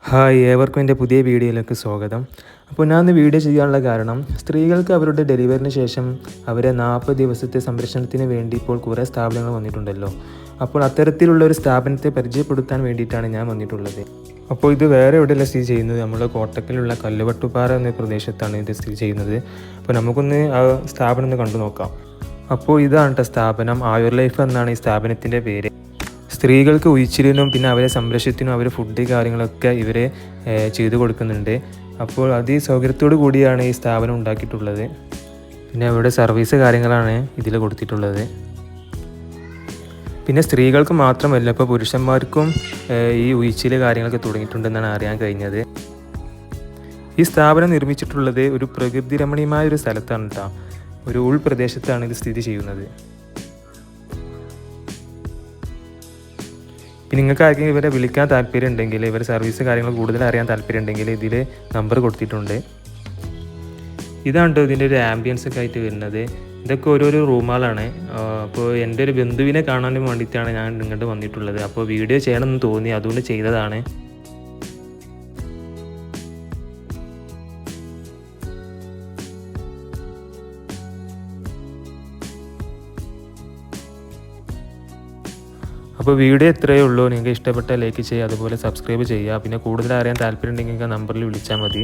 Hi ഏവർക്കും എൻ്റെ പുതിയ വീഡിയോയിലേക്ക് സ്വാഗതം. അപ്പോൾ ഞാൻ ഇന്ന് വീഡിയോ ചെയ്യാനുള്ള കാരണം സ്ത്രീകൾക്ക് അവരുടെ ഡെലിവറിന് ശേഷം അവരെ 40 ദിവസത്തെ സംരക്ഷണത്തിന് വേണ്ടി ഇപ്പോൾ കുറേ സ്ഥാപനങ്ങൾ വന്നിട്ടുണ്ടല്ലോ. അപ്പോൾ അത്തരത്തിലുള്ള ഒരു സ്ഥാപനത്തെ പരിചയപ്പെടുത്താൻ വേണ്ടിയിട്ടാണ് ഞാൻ വന്നിട്ടുള്ളത്. അപ്പോൾ ഇത് വേറെ എവിടെയല്ല സ്ഥിതി ചെയ്യുന്നത്, നമ്മുടെ കോട്ടക്കലുള്ള കല്ലുവട്ടുപാറ എന്ന പ്രദേശത്താണ് ഇത് സ്ഥിതി ചെയ്യുന്നത്. അപ്പോൾ നമുക്കൊന്ന് ആ സ്ഥാപനം ഒന്ന് കണ്ടു നോക്കാം. അപ്പോൾ ഇതാണ് കേട്ടോ സ്ഥാപനം. ആയുർ ലൈഫ് എന്നാണ് ഈ സ്ഥാപനത്തിൻ്റെ പേര്. സ്ത്രീകൾക്ക് ഉഴിച്ചിലിനും പിന്നെ അവരെ സംരക്ഷണത്തിനും അവർ ഫുഡ് കാര്യങ്ങളൊക്കെ ഇവരെ ചെയ്തു കൊടുക്കുന്നുണ്ട്. അപ്പോൾ അതിസൗകര്യത്തോടു കൂടിയാണ് ഈ സ്ഥാപനം ഉണ്ടാക്കിയിട്ടുള്ളത്. പിന്നെ അവരുടെ സർവീസ് കാര്യങ്ങളാണ് ഇതിൽ കൊടുത്തിട്ടുള്ളത്. പിന്നെ സ്ത്രീകൾക്ക് മാത്രമല്ല, ഇപ്പോൾ പുരുഷന്മാർക്കും ഈ ഉഴിച്ചിൽ കാര്യങ്ങളൊക്കെ തുടങ്ങിയിട്ടുണ്ടെന്നാണ് അറിയാൻ കഴിഞ്ഞത്. ഈ സ്ഥാപനം നിർമ്മിച്ചിട്ടുള്ളത് ഒരു പ്രകൃതി രമണീയമായ ഒരു സ്ഥലത്താണ് കേട്ടോ. ഒരു ഉൾപ്രദേശത്താണ് ഇത് സ്ഥിതി ചെയ്യുന്നത്. പിന്നെ നിങ്ങൾക്ക് ആർക്കെങ്കിലും ഇവരെ വിളിക്കാൻ താല്പര്യം ഉണ്ടെങ്കിൽ, ഇവർ സർവീസ് കാര്യങ്ങൾ കൂടുതൽ അറിയാൻ താല്പര്യം ഉണ്ടെങ്കിൽ ഇതിൽ നമ്പർ കൊടുത്തിട്ടുണ്ട്. ഇതാണ് ഇതിൻ്റെ ഒരു ആംബിയൻസ് ഒക്കെ ആയിട്ട് വരുന്നത്. ഇതൊക്കെ ഓരോരോ റൂമുകളാണ്. അപ്പോൾ എൻ്റെ ഒരു ബന്ധുവിനെ കാണാനും വേണ്ടിയിട്ടാണ് ഞാൻ ഇങ്ങോട്ട് വന്നിട്ടുള്ളത്. അപ്പോൾ വീഡിയോ ചെയ്യണമെന്ന് തോന്നി, അതുകൊണ്ട് ചെയ്തതാണ്. അപ്പോൾ വീഡിയോ ഇത്രയേ ഉള്ളൂ. നിങ്ങൾക്ക് ഇഷ്ടപ്പെട്ട ലൈക്ക് ചെയ്യുക, അതുപോലെ സബ്സ്ക്രൈബ് ചെയ്യുക. പിന്നെ കൂടുതൽ അറിയാൻ താല്പര്യം ഉണ്ടെങ്കിൽ നമ്പറിൽ വിളിച്ചാൽ മതി.